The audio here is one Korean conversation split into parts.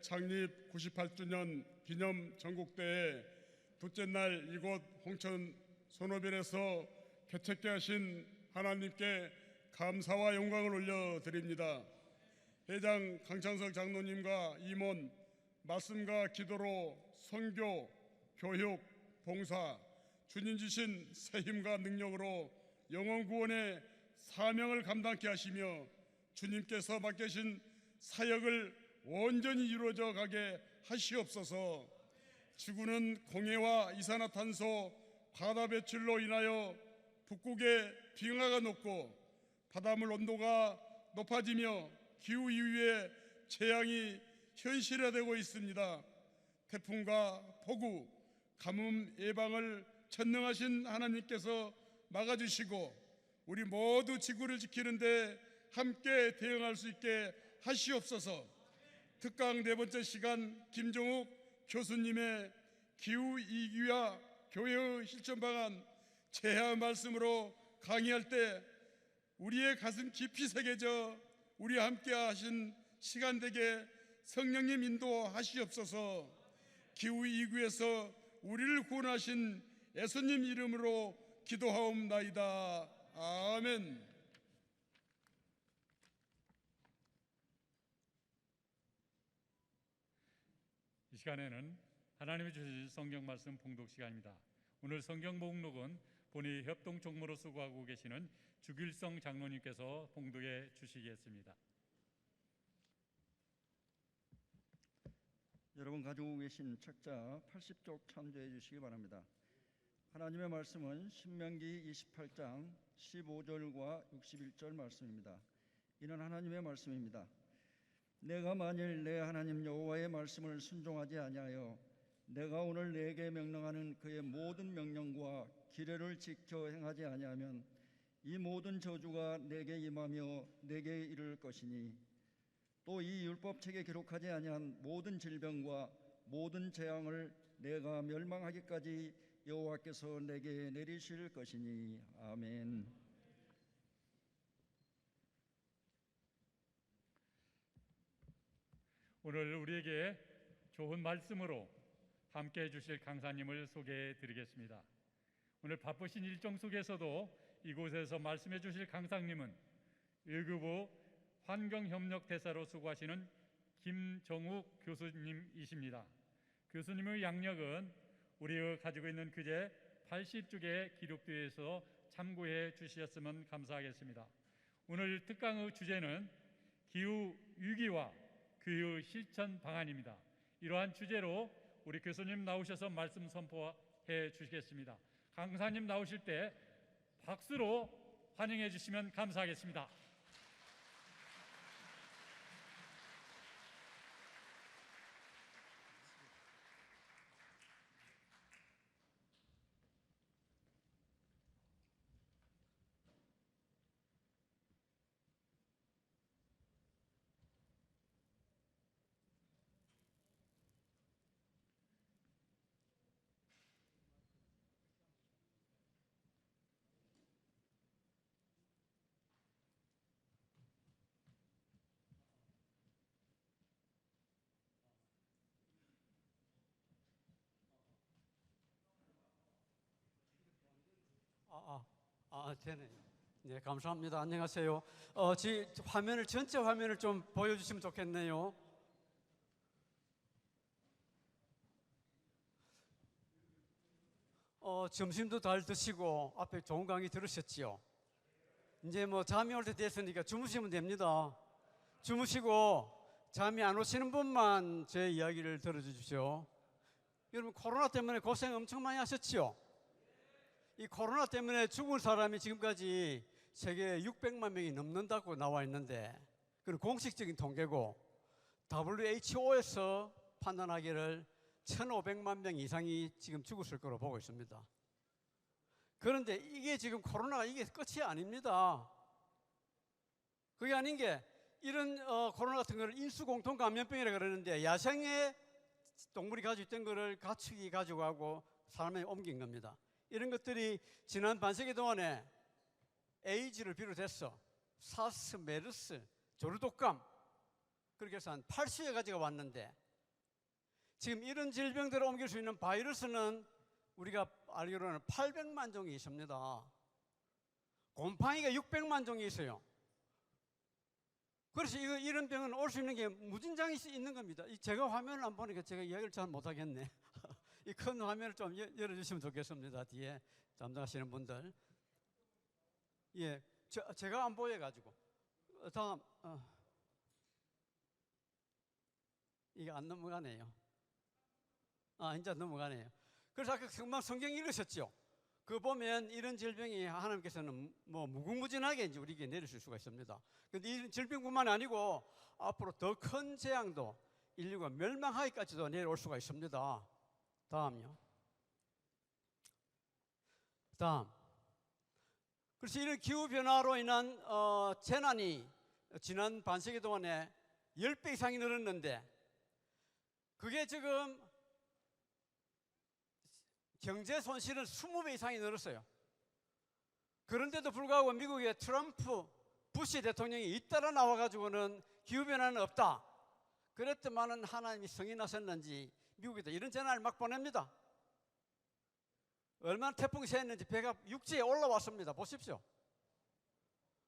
창립 98주년 기념 전국대회 둘째 날 이곳 홍천 선호변에서 개최케 하신 하나님께 감사와 영광을 올려드립니다. 회장 강창석 장로님과 임원, 말씀과 기도로 선교, 교육, 봉사, 주님 주신 새 힘과 능력으로 영혼 구원의 사명을 감당케 하시며 주님께서 맡기신 사역을 온전히 이루어져 가게 하시옵소서. 지구는 공해와 이산화탄소, 바다 배출로 인하여 북극의 빙하가 녹고 바닷물 온도가 높아지며 기후 이후의 재앙이 현실화되고 있습니다. 태풍과 폭우, 가뭄 예방을 전능하신 하나님께서 막아주시고 우리 모두 지구를 지키는데 함께 대응할 수 있게 하시옵소서. 특강 네 번째 시간 김종욱 교수님의 기후위기와 교회의 실천 방안 제야 말씀으로 강의할 때 우리의 가슴 깊이 새겨져 우리와 함께 하신 시간 되게 성령님 인도하시옵소서. 기후위기에서 우리를 구원하신 예수님 이름으로 기도하옵나이다. 아멘. 이 시간에는 하나님이 주신 성경 말씀 봉독 시간입니다. 오늘 성경 목록은 본회 협동 총무로 수고하고 계시는 주길성 장로님께서 봉독해 주시겠습니다. 여러분 가지고 계신 책자 80쪽 참조해 주시기 바랍니다. 하나님의 말씀은 신명기 28장 15절과 61절 말씀입니다. 이는 하나님의 말씀입니다. 내가 만일 내 하나님 여호와의 말씀을 순종하지 아니하여 내가 오늘 내게 명령하는 그의 모든 명령과 규례를 지켜 행하지 아니하면 이 모든 저주가 내게 임하며 내게 이를 것이니 또 이 율법책에 기록하지 아니한 모든 질병과 모든 재앙을 내가 멸망하기까지 여호와께서 내게 내리실 것이니. 아멘. 오늘 우리에게 좋은 말씀으로 함께해 주실 강사님을 소개해 드리겠습니다. 오늘 바쁘신 일정 속에서도 이곳에서 말씀해 주실 강사님은 의교부 환경협력대사로 수고하시는 김정욱 교수님이십니다. 교수님의 양력은 우리가 가지고 있는 교재 80쪽에 기록되어 있어 참고해 주셨으면 감사하겠습니다. 오늘 특강의 주제는 기후위기와 그 실천 방안입니다. 이러한 주제로 우리 교수님 나오셔서 말씀 선포해 주시겠습니다. 강사님 나오실 때 박수로 환영해 주시면 감사하겠습니다. 되네. 네, 감사합니다. 안녕하세요. 전체 화면을 좀 보여주시면 좋겠네요. 점심도 잘 드시고 앞에 좋은 강의 들으셨지요? 이제 뭐 잠이 올 때 됐으니까 주무시면 됩니다. 주무시고 잠이 안 오시는 분만 제 이야기를 들어주십시오. 여러분 코로나 때문에 고생 엄청 많이 하셨지요? 이 코로나 때문에 죽을 사람이 지금까지 세계에 600만 명이 넘는다고 나와 있는데 그건 공식적인 통계고 WHO에서 판단하기를 1,500만 명 이상이 지금 죽었을 거로 보고 있습니다. 그런데 이게 지금 코로나가 이게 끝이 아닙니다. 그게 아닌 게 이런 코로나 같은 거를 인수공통감염병이라 그러는데 야생의 동물이 가지고 있던 거를 가축이 가지고 가고 사람에 옮긴 겁니다. 이런 것들이 지난 반세기 동안에 에이즈를 비롯해서 사스, 메르스, 조류독감 그렇게 해서 한 80여 가지가 왔는데 지금 이런 질병들을 옮길 수 있는 바이러스는 우리가 알기로는 800만 종이 있습니다. 곰팡이가 600만 종이 있어요. 그래서 이런 병은 올 수 있는 게 무진장이 있는 겁니다. 제가 화면을 안 보니까 제가 이야기를 잘 못하겠네. 이 큰 화면을 좀 열어주시면 좋겠습니다. 뒤에 담당하시는 분들. 예, 제가 안 보여가지고. 다음, 이게 안 넘어가네요. 이제 넘어가네요. 그래서 아까 금방 성경 읽으셨죠? 그 보면 이런 질병이 하나님께서는 뭐 무궁무진하게 이제 우리에게 내리실 수가 있습니다. 그런데 이 질병뿐만 아니고 앞으로 더 큰 재앙도 인류가 멸망하기까지도 내려올 수가 있습니다. 다음요. 다음. 그래서 이런 기후변화로 인한 재난이 지난 반세기 동안에 10배 이상이 늘었는데 그게 지금 경제 손실은 20배 이상이 늘었어요. 그런데도 불구하고 미국의 트럼프 부시 대통령이 잇따라 나와가지고는 기후변화는 없다. 그랬더만은 하나님이 성이 나셨는지 미국에도 이런 재난을 막 보냅니다. 얼마나 태풍이 세했는지 배가 육지에 올라왔습니다. 보십시오.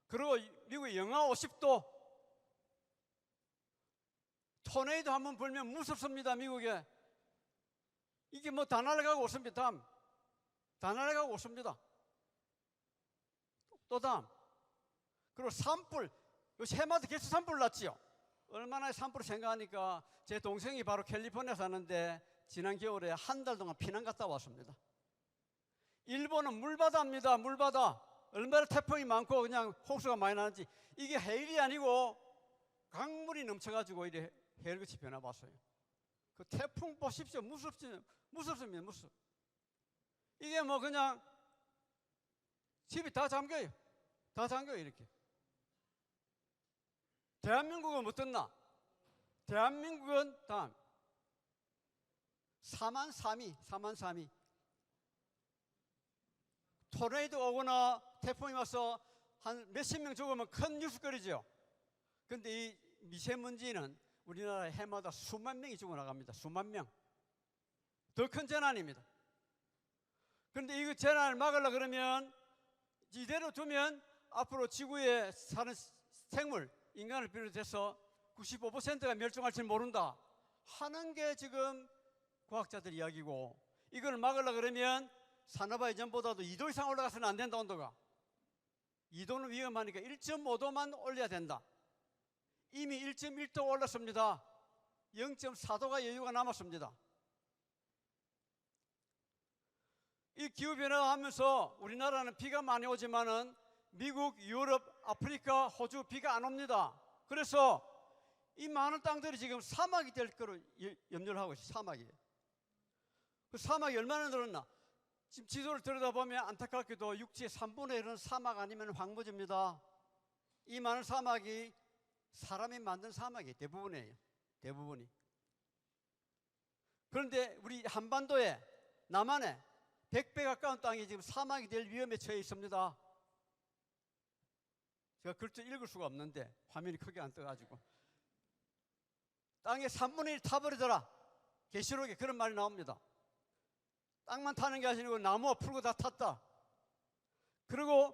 그리고 미국의 영하 50도 토네이도 한번 불면 무섭습니다. 미국에. 이게 뭐 다 날아가고 없습니다. 다 날아가고 없습니다. 또 다음. 그리고 산불. 요새 해마다 계속 산불 났지요. 얼마나 산불을 생각하니까 제 동생이 바로 캘리포니아 사는데 지난 겨울에 한 달 동안 피난 갔다 왔습니다. 일본은 물바다입니다. 물바다. 얼마나 태풍이 많고 그냥 홍수가 많이 나는지 이게 해일이 아니고 강물이 넘쳐가지고 이래 해일같이 변화봤어요. 그 태풍 보십시오. 무섭습니다. 무섭. 이게 뭐 그냥 집이 다 잠겨요. 다 잠겨요 이렇게. 대한민국은 어떻나? 대한민국은 다음 4만 3위. 토네이도 오거나 태풍이 와서 한 몇십 명 죽으면 큰 뉴스거리죠. 그런데 이 미세먼지는 우리나라 해마다 수만 명이 죽어나갑니다. 수만 명. 더 큰 재난입니다. 그런데 이 재난을 막으려고 그러면 이대로 두면 앞으로 지구에 사는 생물, 인간을 비롯해서 95%가 멸종할지 모른다 하는 게 지금 과학자들 이야기고, 이걸 막으려고 그러면 산업화 이전보다도 2도 이상 올라가서는 안 된다. 온도가 2도는 위험하니까 1.5도만 올려야 된다. 이미 1.1도 올랐습니다. 0.4도가 여유가 남았습니다. 이 기후변화가 하면서 우리나라는 비가 많이 오지만은 미국, 유럽, 아프리카, 호주 비가 안 옵니다. 그래서 이 많은 땅들이 지금 사막이 될 거로 염려를 하고 있어요. 사막이에요. 그 사막이 얼마나 늘었나? 지금 지도를 들여다보면 안타깝게도 육지의 3분의 1은 사막 아니면 황무지입니다. 이 많은 사막이 사람이 만든 사막이에요. 대부분이에요. 대부분이. 그런데 우리 한반도에 남한에 100배 가까운 땅이 지금 사막이 될 위험에 처해 있습니다. 제가 글자 읽을 수가 없는데 화면이 크게 안 떠가지고 땅의 3분의 1 타버리더라. 계시록에 그런 말이 나옵니다. 땅만 타는 게 아니고 나무와 풀고 다 탔다. 그리고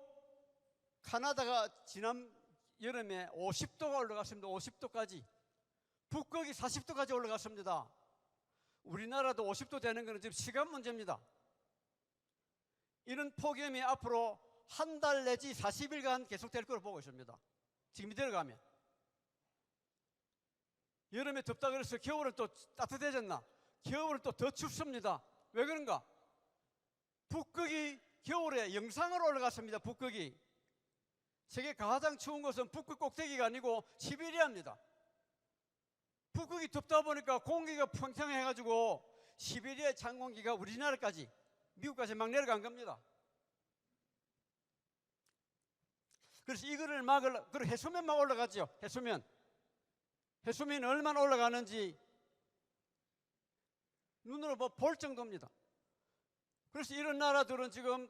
카나다가 지난 여름에 50도가 올라갔습니다. 50도까지. 북극이 40도까지 올라갔습니다. 우리나라도 50도 되는 것은 지금 시간 문제입니다. 이런 폭염이 앞으로 한 달 내지 40일간 계속될 거로 보고 있습니다. 지금 이대로 가면. 여름에 덥다 그래서 겨울은 또 따뜻해졌나? 겨울은 또 더 춥습니다. 왜 그런가? 북극이 겨울에 영상으로 올라갔습니다. 북극이. 세계 가장 추운 것은 북극 꼭대기가 아니고 시베리아입니다. 북극이 덥다 보니까 공기가 팽창해가지고 시베리아 찬공기가 우리나라까지, 미국까지 막 내려간 겁니다. 그래서 이거를 그리고 해수면만 올라가죠. 해수면이 얼마나 올라가는지 눈으로 볼 정도입니다. 그래서 이런 나라들은 지금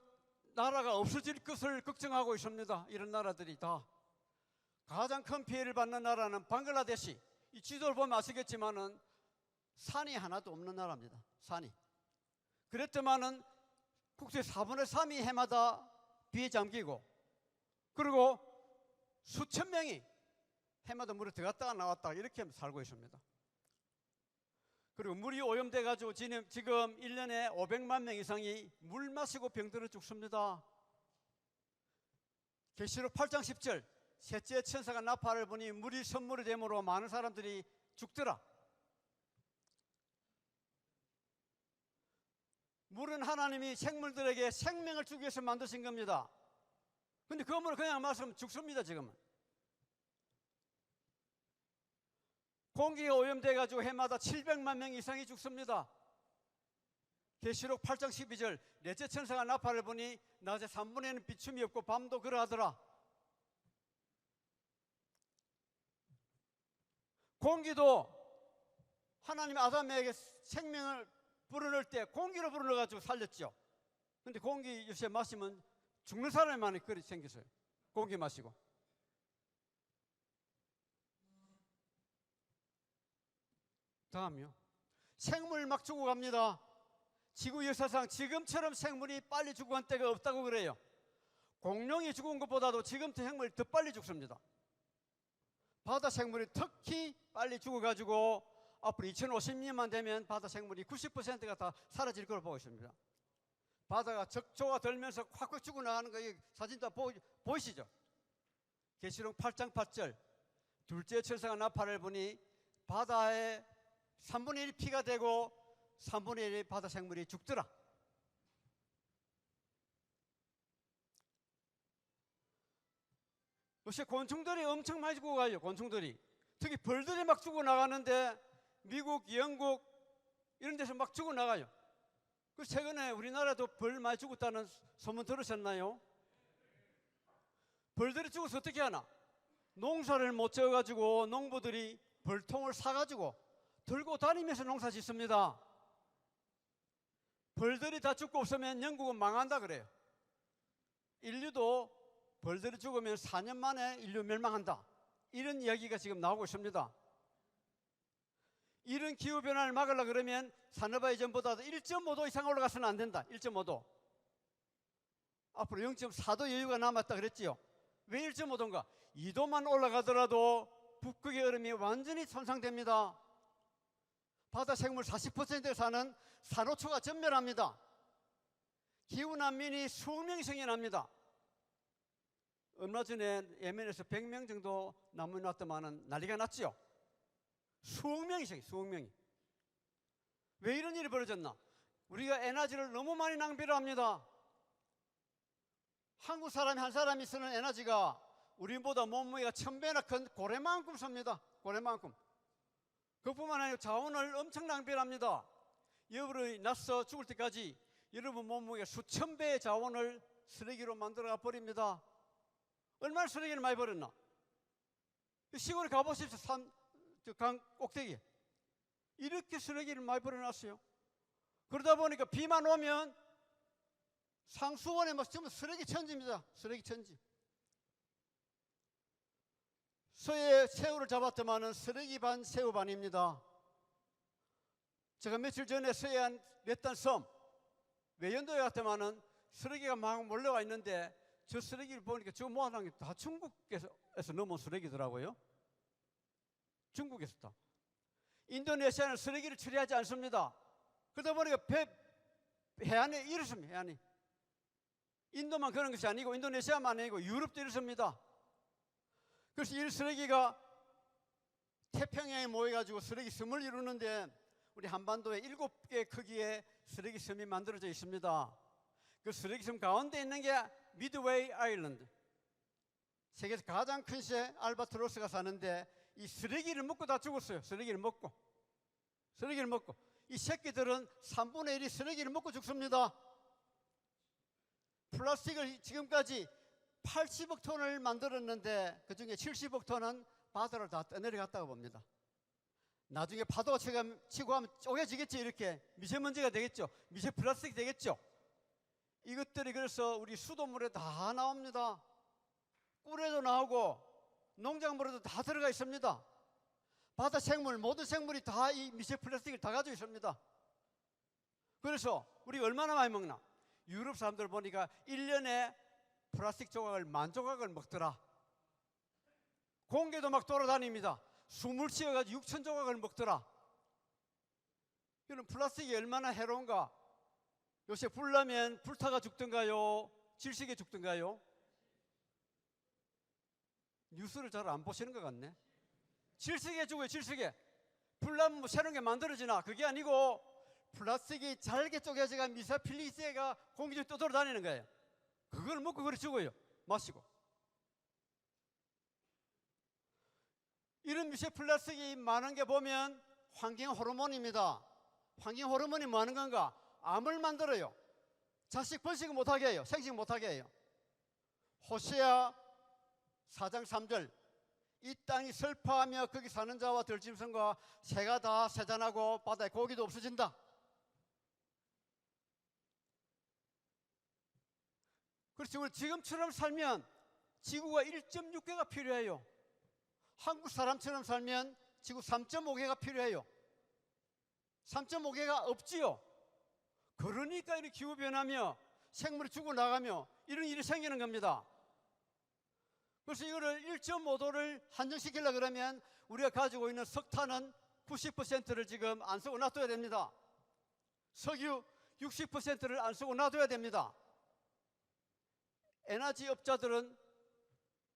나라가 없어질 것을 걱정하고 있습니다. 이런 나라들이 다. 가장 큰 피해를 받는 나라는 방글라데시. 이 지도를 보면 아시겠지만은 산이 하나도 없는 나라입니다. 산이. 그랬더만은 국토의 4분의 3이 해마다 비에 잠기고, 그리고 수천 명이 해마다 물에 들어갔다가 나왔다가 이렇게 살고 있습니다. 그리고 물이 오염돼 가지고 지금 1년에 500만 명 이상이 물 마시고 병들어 죽습니다. 계시록 8장 10절, 셋째 천사가 나팔을 부니 물이 선물이 되므로 많은 사람들이 죽더라. 물은 하나님이 생물들에게 생명을 주기 위해서 만드신 겁니다. 근데 그 물을 그냥 마시면 죽습니다. 지금은 공기가 오염돼 가지고 해마다 700만 명 이상이 죽습니다. 계시록 8장 12절, 넷째 천사가 나팔을 부니 낮에 3분의 1는 비춤이 없고 밤도 그러하더라. 공기도 하나님이 아담에게 생명을 불어넣을 때 공기로 불어넣어 가지고 살렸죠. 근데 공기 요새 마시면 죽는 사람이 많이 그리 생겼어요. 공기 마시고. 다음이요. 생물 막 죽어갑니다. 지구 역사상 지금처럼 생물이 빨리 죽어간 때가 없다고 그래요. 공룡이 죽은 것보다도 지금부터 생물이 더 빨리 죽습니다. 바다 생물이 특히 빨리 죽어가지고 앞으로 2050년만 되면 바다 생물이 90%가 다 사라질 걸 보고 있습니다. 바다가 적조가 들면서 콱콱 죽어나가는 거 사진 다 보이시죠? 계시록 8장 8절, 둘째 천사가 나팔을 부니 바다에 3분의 1 피가 되고 3분의 1 바다 생물이 죽더라. 요새 곤충들이 엄청 많이 죽어가요. 곤충들이. 특히 벌들이 막 죽어나가는데 미국, 영국 이런 데서 막 죽어나가요. 그 최근에 우리나라도 벌 많이 죽었다는 소문 들으셨나요? 벌들이 죽어서 어떻게 하나? 농사를 못 지어가지고 농부들이 벌통을 사가지고 들고 다니면서 농사 짓습니다. 벌들이 다 죽고 없으면 영국은 망한다 그래요. 인류도 벌들이 죽으면 4년 만에 인류 멸망한다. 이런 이야기가 지금 나오고 있습니다. 이런 기후변화를 막으려고 그러면 산업화 이전보다도 1.5도 이상 올라가서는 안 된다. 1.5도. 앞으로 0.4도 여유가 남았다 그랬지요. 왜 1.5도인가? 2도만 올라가더라도 북극의 얼음이 완전히 손상됩니다. 바다 생물 40%가 사는 산호초가 전멸합니다. 기후난민이 수억 명이 생겨납니다. 얼마 전에 예멘에서 100명 정도 난민이 왔더만은 난리가 났죠. 수억 명이 생겨, 수억 명이. 왜 이런 일이 벌어졌나? 우리가 에너지를 너무 많이 낭비를 합니다. 한국 사람이 한 사람이 쓰는 에너지가 우리보다 몸무게가 1000배나 큰 고래만큼 씁니다. 고래만큼. 그뿐만 아니라 자원을 엄청 낭비를 합니다. 여러분이 나서 죽을 때까지 여러분 몸무게 수천 배의 자원을 쓰레기로 만들어 버립니다. 얼마나 쓰레기를 많이 버렸나? 시골에 가보십시오. 강 꼭대기. 이렇게 쓰레기를 많이 버려놨어요. 그러다 보니까 비만 오면 상수원에 막 전부 쓰레기 천지입니다. 쓰레기 천지. 서해 새우를 잡았더만은 쓰레기 반 새우 반입니다. 제가 며칠 전에 서해안 렛단 섬 외연도에 갔더만은 쓰레기가 막 몰려와 있는데 저 쓰레기를 보니까 저 모아놓은 게 다 중국에서 넘어온 쓰레기더라고요. 중국에서 다. 인도네시아는 쓰레기를 처리하지 않습니다. 그러다 보니까 해안에 이렇습니다. 해안이. 인도만 그런 것이 아니고 인도네시아만 아니고 유럽도 이렇습니다. 그래서 이 쓰레기가 태평양에 모여가지고 쓰레기 섬을 이루는데 우리 한반도에 7개 크기의 쓰레기 섬이 만들어져 있습니다. 그 쓰레기 섬 가운데 있는 게 미드웨이 아일랜드. 세계에서 가장 큰 새 알바트로스가 사는데 이 쓰레기를 먹고 다 죽었어요. 쓰레기를 먹고. 이 새끼들은 3분의 1이 쓰레기를 먹고 죽습니다. 플라스틱을 지금까지 80억 톤을 만들었는데 그 중에 70억 톤은 바다로 다 떠내려갔다고 봅니다. 나중에 파도가 치고 하면 쪼개지겠죠. 이렇게 미세먼지가 되겠죠. 미세 플라스틱이 되겠죠. 이것들이 그래서 우리 수돗물에 다 나옵니다. 꿀에도 나오고 농작물에도 다 들어가 있습니다. 바다 생물, 모든 생물이 다 이 미세 플라스틱을 다 가지고 있습니다. 그래서 우리가 얼마나 많이 먹나? 유럽 사람들 보니까 1년에 플라스틱 조각을 10,000조각을 먹더라. 공개도 막 돌아다닙니다. 숨을 쉬어가지고 6,000조각을 먹더라. 이런 플라스틱이 얼마나 해로운가? 요새 불나면 불타가 죽든가요? 질식에 죽든가요? 뉴스를 잘 안 보시는 것 같네. 질식에 죽어요. 질식에. 불나면 뭐 새로운 게 만들어지나? 그게 아니고 플라스틱이 잘게 쪼개져가 미세필리스가 공기 중에 떠돌아다니는 거예요. 그걸 먹고 그래 죽어요. 마시고. 이런 미세 플라스틱이 많은 게 보면 환경 호르몬입니다. 환경 호르몬이 뭐 하는 건가? 암을 만들어요. 자식 번식 못하게 해요. 생식 못하게 해요. 호세아 4장 3절, 이 땅이 슬퍼하며 거기 사는 자와 들짐승과 새가 다 세잔하고 바다에 고기도 없어진다. 그렇죠. 지금처럼 살면 지구가 1.6개가 필요해요. 한국 사람처럼 살면 지구 3.5개가 필요해요. 3.5개가 없지요. 그러니까 이렇게 기후변하며 생물이 죽어나가며 이런 일이 생기는 겁니다. 그래서 이거를 1.5도를 한정시키려고 그러면 우리가 가지고 있는 석탄은 90%를 지금 안 쓰고 놔둬야 됩니다. 석유 60%를 안 쓰고 놔둬야 됩니다. 에너지 업자들은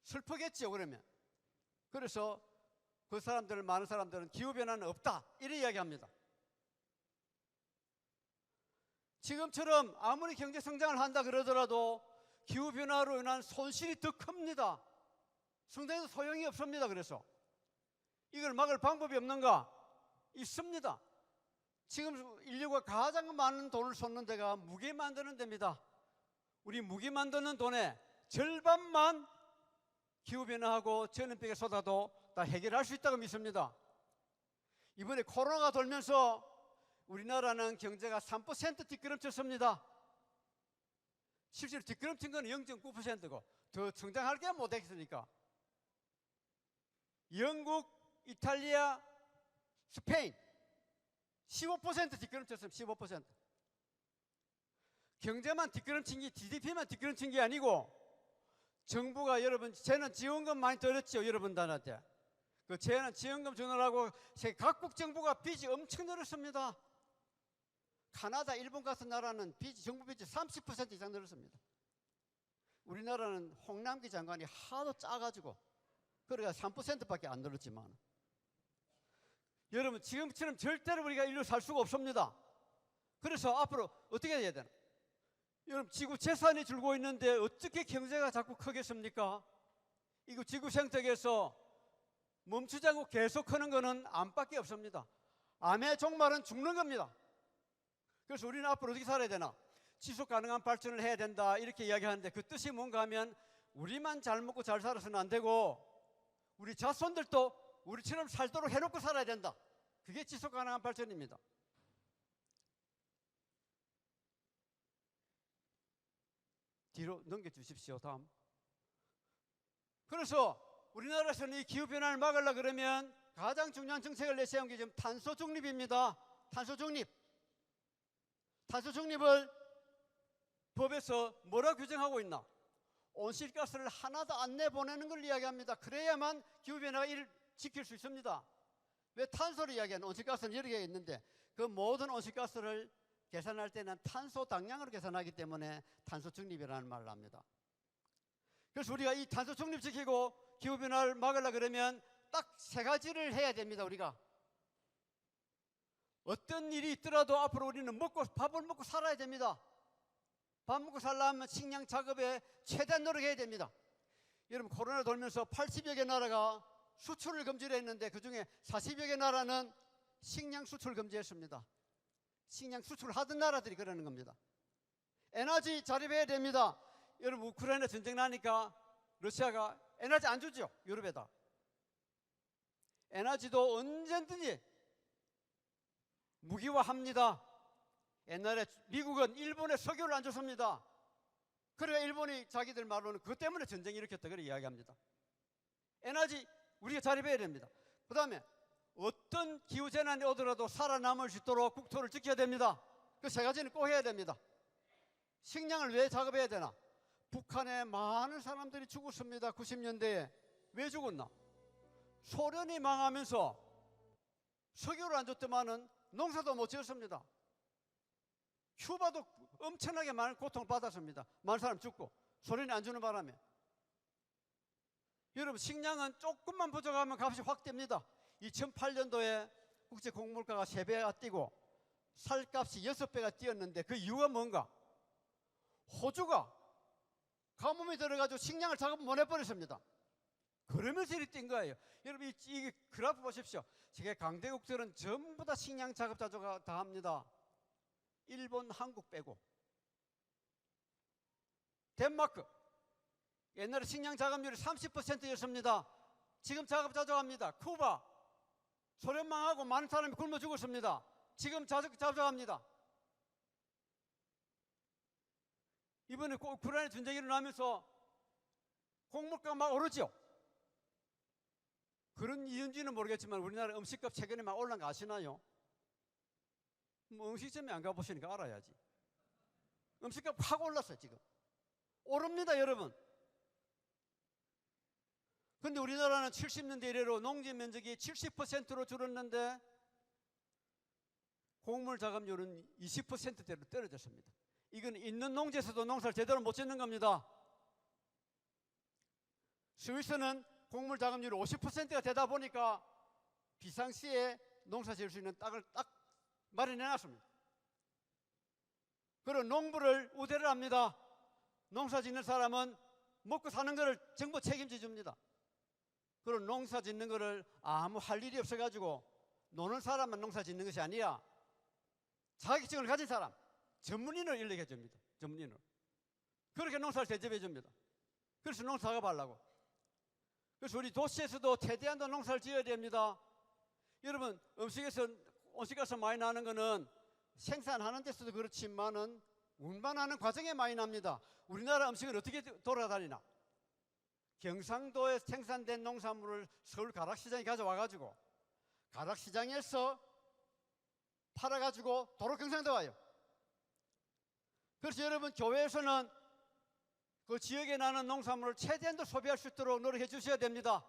슬프겠죠, 그러면. 그래서 그 사람들, 많은 사람들은 기후변화는 없다, 이렇게 이야기합니다. 지금처럼 아무리 경제 성장을 한다 그러더라도 기후변화로 인한 손실이 더 큽니다. 상당히 소용이 없습니다. 그래서 이걸 막을 방법이 없는가? 있습니다. 지금 인류가 가장 많은 돈을 쏟는 데가 무기 만드는 데입니다. 우리 무기 만드는 돈의 절반만 기후변화하고 전염병에 쏟아도 다 해결할 수 있다고 믿습니다. 이번에 코로나가 돌면서 우리나라는 경제가 3% 뒷걸음쳤습니다. 실제로 뒷걸음친 건 0.9%고 더 성장할 게 못했으니까. 영국, 이탈리아, 스페인 15% 뒷걸음쳤습니다. 15%. 경제만 뒷걸음친 게, GDP만 뒷걸음친 게 아니고 정부가, 여러분, 쟤는 지원금 많이 들었죠, 여러분들한테. 그 쟤는 지원금 주느라고 각국 정부가 빚이 엄청 늘었습니다. 카나다, 일본 같은 나라는 정부 빚이 30% 이상 늘었습니다. 우리나라는 홍남기 장관이 하도 짜가지고 그러니까 3%밖에 안 늘었지만, 여러분, 지금처럼 절대로 우리가 인류 살 수가 없습니다. 그래서 앞으로 어떻게 해야 되나? 여러분, 지구 재산이 줄고 있는데 어떻게 경제가 자꾸 크겠습니까? 이거 지구 생태계에서 멈추지 않고 계속 크는 거는 암밖에 없습니다. 암의 종말은 죽는 겁니다. 그래서 우리는 앞으로 어떻게 살아야 되나? 지속 가능한 발전을 해야 된다, 이렇게 이야기하는데 그 뜻이 뭔가 하면 우리만 잘 먹고 잘 살아서는 안 되고 우리 자손들도 우리처럼 살도록 해놓고 살아야 된다. 그게 지속 가능한 발전입니다. 뒤로 넘겨주십시오. 다음. 그래서 우리나라에서는 이 기후변화를 막으려고 그러면 가장 중요한 정책을 내세운 게 지금 탄소 중립입니다. 탄소 중립. 탄소 중립을 법에서 뭐라 규정하고 있나? 온실가스를 하나도 안 내보내는 걸 이야기합니다. 그래야만 기후변화가 이를 지킬 수 있습니다. 왜 탄소를 이야기하는? 온실가스는 여러 개가 있는데 그 모든 온실가스를 계산할 때는 탄소 당량으로 계산하기 때문에 탄소 중립이라는 말을 합니다. 그래서 우리가 이 탄소 중립 지키고 기후변화를 막으려고 그러면 딱 세 가지를 해야 됩니다. 우리가 어떤 일이 있더라도 앞으로 우리는 밥을 먹고 살아야 됩니다. 밥 먹고 살려면 식량 작업에 최대한 노력해야 됩니다. 여러분, 코로나 돌면서 80여 개 나라가 수출을 금지를 했는데 그중에 40여 개 나라는 식량 수출 금지했습니다. 식량 수출하던 나라들이 그러는 겁니다. 에너지 자립해야 됩니다. 여러분, 우크라이나 전쟁 나니까 러시아가 에너지 안 주죠, 유럽에다. 에너지도 언제든지 무기화합니다. 옛날에 미국은 일본에 석유를 안 줬습니다. 그래야 일본이 자기들 말로는 그것 때문에 전쟁이 일으켰다, 그렇게 이야기합니다. 에너지 우리가 자립해야 됩니다. 그 다음에 어떤 기후재난이 오더라도 살아남을 수 있도록 국토를 지켜야 됩니다. 그 세 가지는 꼭 해야 됩니다. 식량을 왜 작업해야 되나? 북한에 많은 사람들이 죽었습니다. 90년대에. 왜 죽었나? 소련이 망하면서 석유를 안 줬더만은 농사도 못 지었습니다. 휴바도 엄청나게 많은 고통을 받았습니다. 많은 사람 죽고 소련이 안 주는 바람에. 여러분, 식량은 조금만 부족하면 값이 확 뜁니다. 2008년도에 국제 곡물가가 3배가 뛰고 쌀값이 6배가 뛰었는데 그 이유가 뭔가? 호주가 가뭄이 들어가지고 식량을 작업 못 해버렸습니다. 그러면서 이리 뛴 거예요. 여러분, 이 그래프 보십시오. 세계 강대국들은 전부 다 식량 작업 다 합니다. 일본, 한국 빼고. 덴마크 옛날에 식량 작업률이 30%였습니다. 지금 작업 자족합니다. 쿠바 소련 망하고 많은 사람이 굶어 죽었습니다. 지금 자족합니다. 이번에 우크라이나 전쟁이 일어나면서 곡물가가 막 오르죠. 그런 이유인지는 모르겠지만 우리나라 음식값 최근에 막 올라간 거 아시나요? 뭐 음식점에 안 가보시니까 알아야지. 음식값 확 올랐어요. 지금 오릅니다, 여러분. 근데 우리나라는 70년대 이래로 농지 면적이 70%로 줄었는데 곡물 작업률은 20%대로 떨어졌습니다. 이건 있는 농지에서도 농사를 제대로 못 짓는 겁니다. 스위스는 곡물 작업률이 50%가 되다 보니까 비상시에 농사 지을 수 있는 땅을 딱 마련해 놨습니다. 그리고 농부를 우대를 합니다. 농사 짓는 사람은 먹고 사는 것을 정부 책임져 줍니다. 그리고 농사 짓는 것을 아무 할 일이 없어가지고 노는 사람만 농사 짓는 것이 아니라 자격증을 가진 사람, 전문인을 인력해 줍니다. 전문인을. 그렇게 농사를 대접해 줍니다. 그래서 농사 작업하려고. 그래서 우리 도시에서도 최대한도 농사를 지어야 됩니다. 여러분, 음식에서 많이 나는 거는 생산하는 데서도 그렇지만은 운반하는 과정에 많이 납니다. 우리나라 음식은 어떻게 돌아다니나? 경상도에 생산된 농산물을 서울 가락시장에 가져와가지고 가락시장에서 팔아가지고 도로 경상도 와요. 그래서 여러분, 교회에서는 그 지역에 나는 농산물을 최대한도 소비할 수 있도록 노력해 주셔야 됩니다.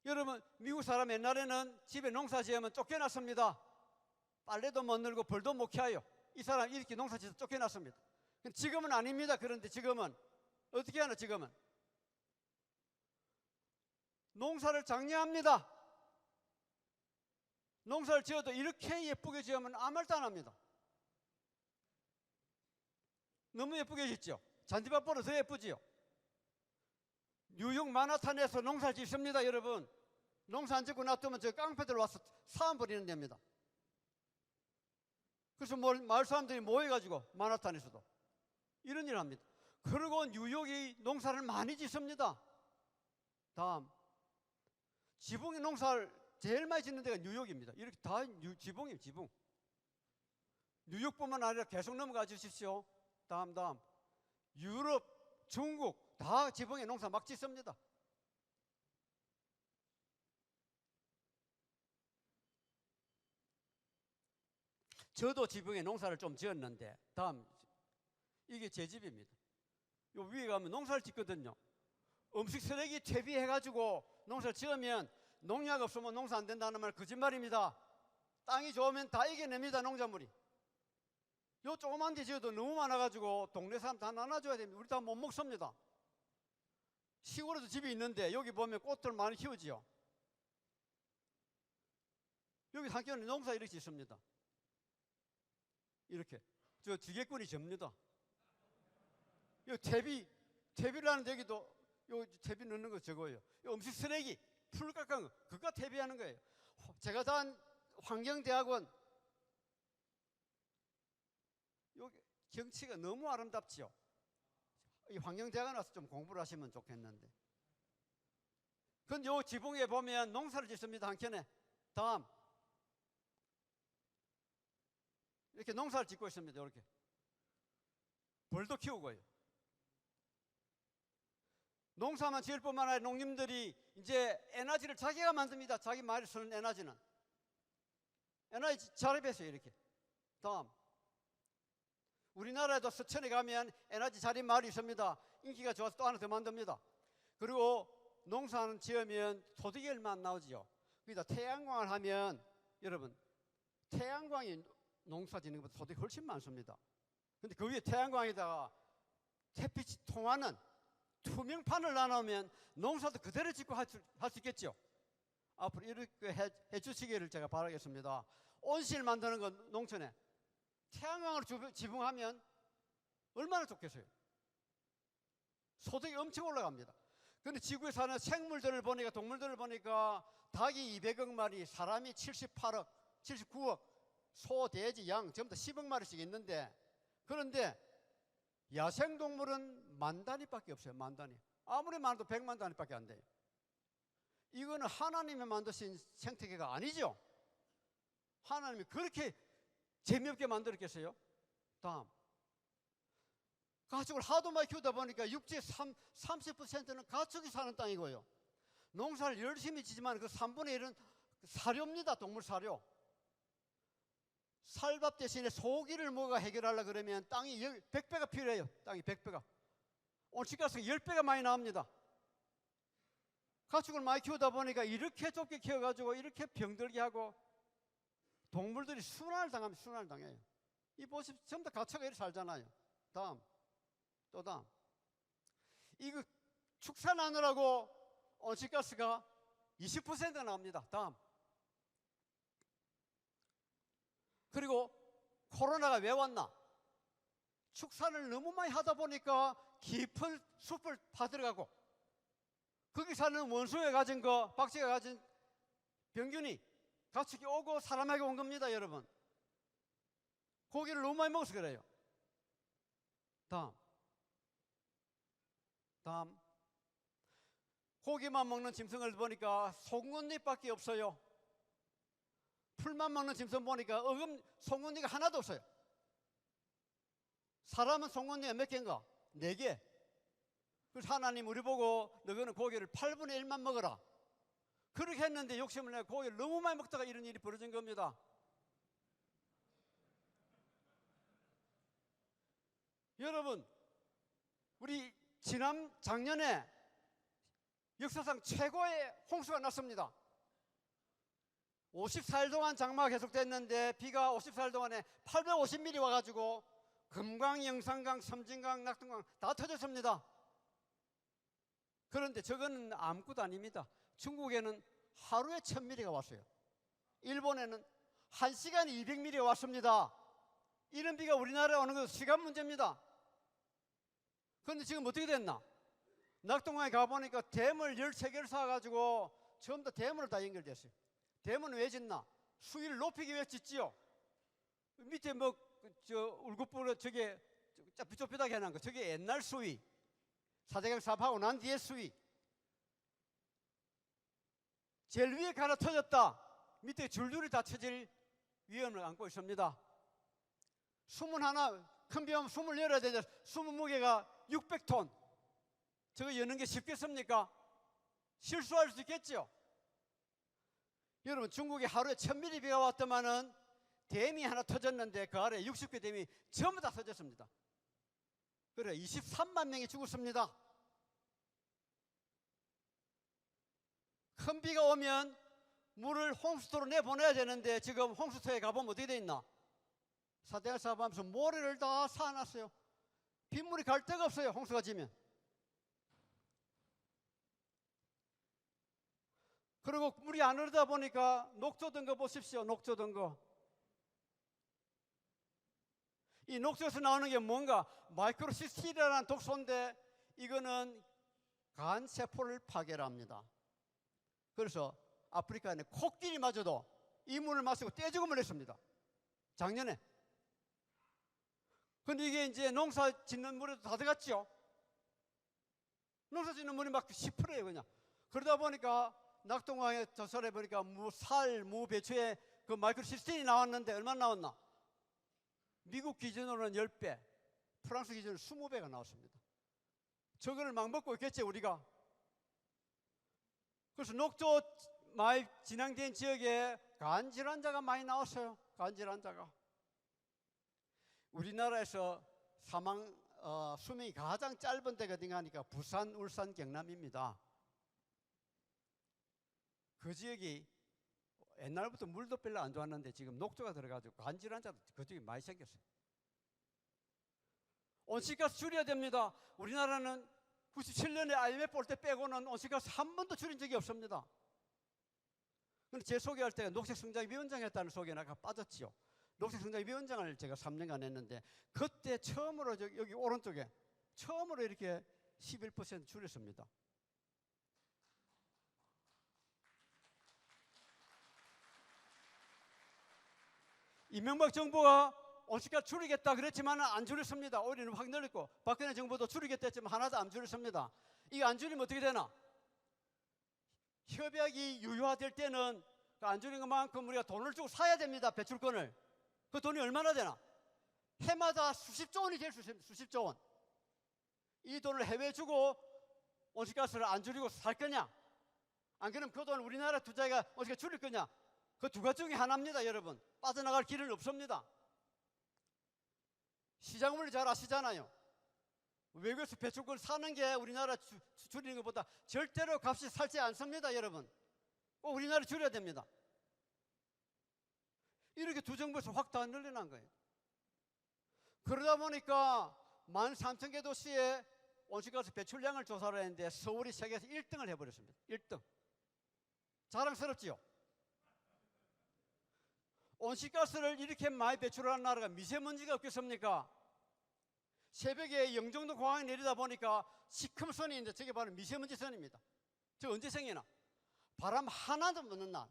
여러분, 미국 사람 옛날에는 집에 농사 지으면 쫓겨났습니다. 빨래도 못 널고 벌도 못 켜요. 이 사람 이렇게 농사 지어서 쫓겨났습니다. 지금은 아닙니다. 그런데 지금은 어떻게 하나? 지금은 농사를 장려합니다. 농사를 지어도 이렇게 예쁘게 지으면 아무 말도 안 합니다. 너무 예쁘게 짓죠. 잔디밭보다 더 예쁘지요. 뉴욕 만하탄에서 농사를 짓습니다. 여러분, 농사 안 짓고 놔두면 저 깡패들 와서 사람 버리는 데입니다. 그래서 마을 사람들이 모여가지고 만하탄에서도 이런 일을 합니다. 그리고 뉴욕이 농사를 많이 짓습니다. 다음, 지붕에 농사를 제일 많이 짓는 데가 뉴욕입니다. 이렇게 다 지붕이에요. 지붕. 뉴욕뿐만 아니라 계속 넘어가 주십시오. 다음 유럽, 중국 다 지붕에 농사 막 짓습니다. 저도 지붕에 농사를 좀 지었는데 다음, 이게 제 집입니다. 요 위에 가면 농사를 짓거든요. 음식 쓰레기 퇴비해가지고 농사를 지으면 농약 없으면 농사 안 된다는 말 거짓말입니다. 땅이 좋으면 다 이겨냅니다. 농작물이. 요 조그만 데 지어도 너무 많아가지고 동네 사람 다 나눠줘야 됩니다. 우리 다 못 먹습니다. 시골에도 집이 있는데 여기 보면 꽃들 많이 키우지요. 여기 한켠에 농사 이렇게 짓습니다. 이렇게 저 지게꾼이 접니다. 요 퇴비를 하는데 여기도 요 퇴비 넣는 거 저거예요. 요 음식 쓰레기 풀 깎은 거 그거 퇴비하는 거예요. 제가 다한 환경대학원, 여기 경치가 너무 아름답지요. 이 환경대학원 와서 좀 공부를 하시면 좋겠는데. 근데 요 지붕에 보면 농사를 짓습니다. 한켠에. 다음, 이렇게 농사를 짓고 있습니다. 이렇게 벌도 키우고요. 농사만 지을 뿐만 아니라 농민들이 이제 에너지를 자기가 만듭니다. 자기 말에 쓰는 에너지는. 에너지 자립했어요. 이렇게. 다음, 우리나라에도 서천에 가면 에너지 자립 마을이 있습니다. 인기가 좋아서 또 하나 더 만듭니다. 그리고 농사는 지으면 소득이 얼마 안 나오지요. 그러니까 태양광을 하면 여러분, 태양광이 농사 짓는 것보다 소득이 훨씬 많습니다. 근데 그 위에 태양광에다가 햇빛이 통하는 투명판을 놔놓으면 농사도 그대로 짓고 할 수 있겠죠. 앞으로 이렇게 해주시기를 제가 바라겠습니다. 온실 만드는 건 농촌에 태양광으로 지붕하면 얼마나 좋겠어요. 소득이 엄청 올라갑니다. 그런데 지구에 사는 생물들을 보니까, 동물들을 보니까 닭이 200억 마리, 사람이 78억, 79억, 소, 돼지, 양 전부 다 10억 마리씩 있는데, 그런데 야생동물은 10,000 단위밖에 없어요. 10,000 단위. 아무리 많아도 100만 단위밖에 안 돼요. 이거는 하나님이 만드신 생태계가 아니죠. 하나님이 그렇게 재미없게 만들었겠어요? 다음, 가축을 하도 많이 키우다 보니까 육지의 30%는 가축이 사는 땅이고요. 농사를 열심히 지지만 그 3분의 1은 사료입니다. 동물 사료. 쌀밥 대신에 소고기를 뭐가 해결하려고 그러면 땅이 100배가 필요해요. 땅이 100배가. 오늘 집값은 10배가 많이 나옵니다. 가축을 많이 키우다 보니까 이렇게 좁게 키워가지고 이렇게 병들게 하고 동물들이 순환을 당하면 순환을 당해요. 이 보십시오. 전부 다 가축가 이렇게 살잖아요. 다음, 또 다음. 이거 축산하느라고 온실가스가 20%가 나옵니다. 다음. 그리고 코로나가 왜 왔나? 축산을 너무 많이 하다 보니까 깊은 숲을 파들어가고 거기 사는 원수가 가진 거, 박쥐가 가진 병균이 가축이 오고 사람에게 온 겁니다. 여러분, 고기를 너무 많이 먹어서 그래요. 다음, 고기만 먹는 짐승을 보니까 송곳니밖에 없어요. 풀만 먹는 짐승 보니까 송곳니가 하나도 없어요. 사람은 송곳니가 몇 개인가? 4개. 그래서 하나님 우리 보고 너희는 고기를 8분의 1만 먹어라. 그렇게 했는데 욕심을 내고 고기를 너무 많이 먹다가 이런 일이 벌어진 겁니다. 여러분, 우리 작년에 역사상 최고의 홍수가 났습니다. 54일 동안 장마가 계속됐는데 비가 54일 동안에 850mm 와가지고 금강, 영산강, 섬진강, 낙동강 다 터졌습니다. 그런데 저거는 아무것도 아닙니다. 중국에는 하루에 1000mm가 왔어요. 일본에는 1시간에 200mm가 왔습니다. 이런 비가 우리나라에 오는 것은 시간 문제입니다. 그런데 지금 어떻게 됐나? 낙동강에 가보니까 댐을 13개를 쌓아가지고 전부 다 댐으로 다 연결됐어요. 댐은 왜 짓나? 수위를 높이기 위해 짓지요. 밑에 울긋불긋 저게 삐뚤삐뚤하게 해놓은 거, 저게 옛날 수위. 사대강 사업하고 난 뒤에 수위. 제일 위에 하나 터졌다. 밑에 줄줄이 다 터질 위험을 안고 있습니다. 수문 하나, 큰 비 오면 수문을 열어야 되는데 수문 무게가 600톤. 저거 여는 게 쉽겠습니까? 실수할 수 있겠죠? 여러분, 중국에 하루에 1000mm 비가 왔더만은 댐이 하나 터졌는데 그 아래 60개 댐이 전부 다 터졌습니다. 그래 23만 명이 죽었습니다. 큰 비가 오면 물을 홍수토로 내보내야 되는데 지금 홍수토에 가보면 어떻게 돼 있나? 사대강 사업하면서 모래를 다 쌓아놨어요. 빗물이 갈 데가 없어요. 홍수가 지면. 그리고 물이 안 흐르다 보니까 녹조던 거 보십시오. 녹조던 거. 이 녹조에서 나오는 게 뭔가 마이크로시스티라는 독소인데 이거는 간 세포를 파괴합니다. 그래서 아프리카에 코끼리마저도 이 물을 마시고 떼죽음을 했습니다. 작년에. 근데 이게 이제 농사 짓는 물에도 다 들어갔죠. 농사 짓는 물이 막 10%예요 그냥. 그러다 보니까 낙동강에 조사해 보니까 쌀, 배추에 그 마이크로시스틴이 나왔는데 얼마나 나왔나? 미국 기준으로는 10배, 프랑스 기준으로 20배가 나왔습니다. 저거를 막 먹고 있겠지 우리가. 그래서 녹조 많이 진행된 지역에 간질환자가 많이 나왔어요. 간질환자가. 우리나라에서 수명이 가장 짧은 데가 어딘가 하니까 부산, 울산, 경남입니다. 그 지역이 옛날부터 물도 별로 안 좋았는데 지금 녹조가 들어가지고 간질환자도 그쪽이 많이 생겼어요. 온실가스 줄여야 됩니다. 우리나라는 97년에 IMF 올 때 빼고는 온실가스 한 번도 줄인 적이 없습니다. 근데 제 소개할 때 녹색성장위원장 했다는 소개는 아까 빠졌지요. 녹색성장위원장을 제가 3년간 했는데 그때 처음으로 여기 오른쪽에 처음으로 이렇게 11% 줄였습니다. 이명박 정부가 온실가스 줄이겠다 그랬지만 안 줄였습니다. 오히려 확 늘렸고 박근혜 정부도 줄이겠다 했지만 하나도 안 줄였습니다. 이거 안 줄이면 어떻게 되나? 협약이 유효화될 때는 그 안 줄인 것만큼 우리가 돈을 주고 사야 됩니다. 배출권을. 그 돈이 얼마나 되나? 해마다 수십조 원이 될 수 있습니다. 수십조 원. 이 돈을 해외에 주고 온실가스를 안 줄이고 살 거냐? 안 그러면 그 돈 우리나라 투자가 온실가스 줄일 거냐? 그 두 가지 중에 하나입니다, 여러분. 빠져나갈 길은 없습니다. 시장 원리 잘 아시잖아요. 외국에서 배출권 사는 게 우리나라 줄이는 것보다 절대로 값이 살지 않습니다, 여러분. 꼭 우리나라 줄여야 됩니다. 이렇게 두 정부에서 확 다 늘어난 거예요. 그러다 보니까 13,000개 도시의 온실가스 배출량을 조사를 했는데 서울이 세계에서 1등을 해버렸습니다. 1등. 자랑스럽지요? 온실가스를 이렇게 많이 배출하는 나라가 미세먼지가 없겠습니까? 새벽에 영종도 공항에 내리다 보니까 시큼선이 있는데 저게 바로 미세먼지선입니다. 저 언제 생기나? 바람 하나도 없는 날,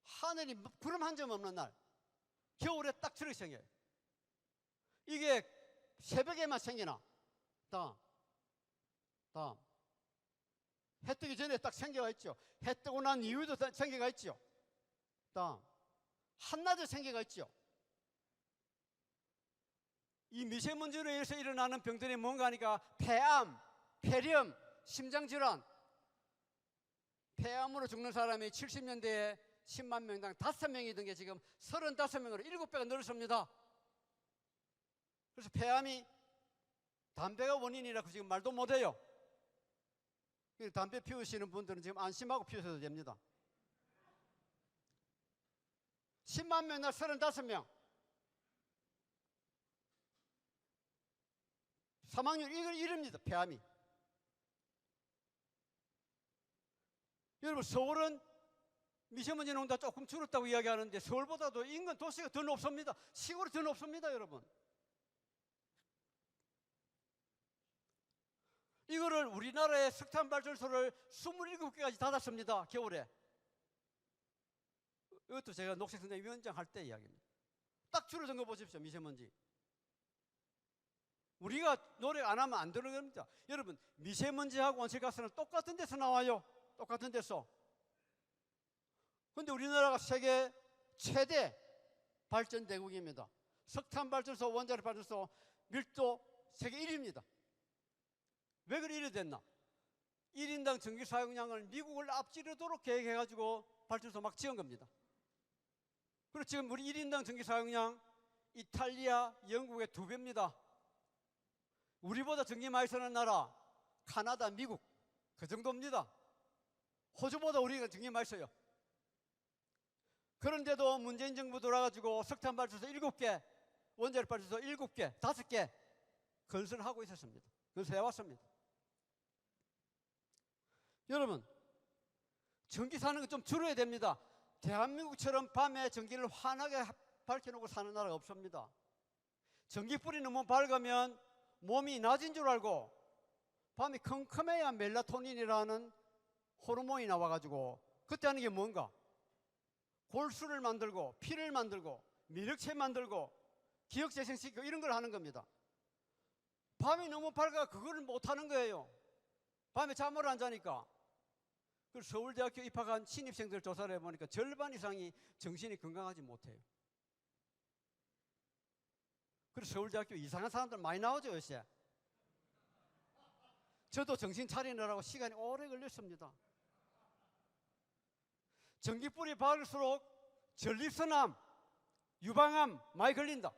하늘이 구름 한 점 없는 날, 겨울에 딱 저렇게 생겨요. 이게 새벽에만 생기나? 다음. 해 뜨기 전에 딱 생겨가 있죠. 해 뜨고 난 이후에도 생겨가 있죠. 다음. 한낮에 생겨가 있죠. 이 미세먼지로 인해서 일어나는 병들이 뭔가 하니까 폐암, 폐렴, 심장질환. 폐암으로 죽는 사람이 70년대에 10만 명당 5명이던 게 지금 35명으로 7배가 늘었습니다. 그래서 폐암이 담배가 원인이라고 지금 말도 못해요. 담배 피우시는 분들은 지금 안심하고 피우셔도 됩니다. 10만 명당 35명. 사망률 이걸 이릅니다. 폐암이. 여러분 서울은 미세먼지 농도가 조금 줄었다고 이야기하는데 서울보다도 인근 도시가 더 높습니다. 시골이 더 높습니다, 여러분. 이거를 우리나라의 석탄 발전소를 27개까지 닫았습니다. 겨울에. 이것도 제가 녹색성장위원장 할 때 이야기입니다. 딱 줄어든 거 보십시오. 미세먼지. 우리가 노력 안 하면 안 되는 겁니다. 여러분 미세먼지하고 온실가스는 똑같은 데서 나와요. 똑같은 데서. 그런데 우리나라가 세계 최대 발전대국입니다. 석탄 발전소, 원자력 발전소 밀도 세계 1위입니다. 왜 그래 이래 됐나? 1인당 전기 사용량을 미국을 앞지르도록 계획해가지고 발전소 막 지은 겁니다. 그리고 지금 우리 1인당 전기 사용량 이탈리아, 영국의 2배입니다. 우리보다 전기 많이 쓰는 나라 카나다, 미국 그 정도입니다. 호주보다 우리가 전기 많이 써요. 그런데도 문재인 정부 돌아가지고 석탄 발전소 7개, 원자력 발전소 7개, 5개 건설하고 있었습니다. 건설해왔습니다. 여러분 전기 사는 거 좀 줄여야 됩니다. 대한민국처럼 밤에 전기를 환하게 밝혀놓고 사는 나라가 없습니다. 전기불이 너무 밝으면 몸이 낮은 줄 알고 밤이 컴컴해야 멜라토닌이라는 호르몬이 나와가지고 그때 하는 게 뭔가? 골수를 만들고 피를 만들고 미력체 만들고 기억재생시키고 이런 걸 하는 겁니다. 밤이 너무 밝아 그거를 못하는 거예요. 밤에 잠을 안 자니까. 그래서 서울대학교 입학한 신입생들 조사를 해보니까 절반 이상이 정신이 건강하지 못해요. 그래서 서울대학교 이상한 사람들 많이 나오죠 요새. 저도 정신 차리느라고 시간이 오래 걸렸습니다. 전기불이 밝을수록 전립선암, 유방암 많이 걸린다.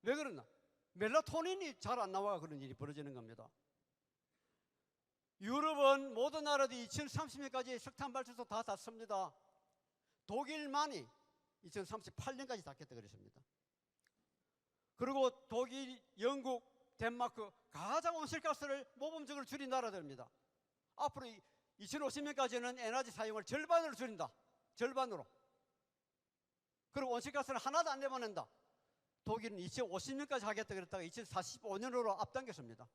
왜 그러나? 멜라토닌이 잘 안 나와 그런 일이 벌어지는 겁니다. 유럽은 모든 나라들이 2030년까지 석탄 발전소 다 닫습니다. 독일만이 2038년까지 닫겠다 그랬습니다. 그리고 독일, 영국, 덴마크 가장 온실가스를 모범적으로 줄인 나라들입니다. 앞으로 2050년까지는 에너지 사용을 절반으로 줄인다. 절반으로. 그리고 온실가스를 하나도 안 내보낸다. 독일은 2050년까지 하겠다 그랬다가 2045년으로 앞당겼습니다.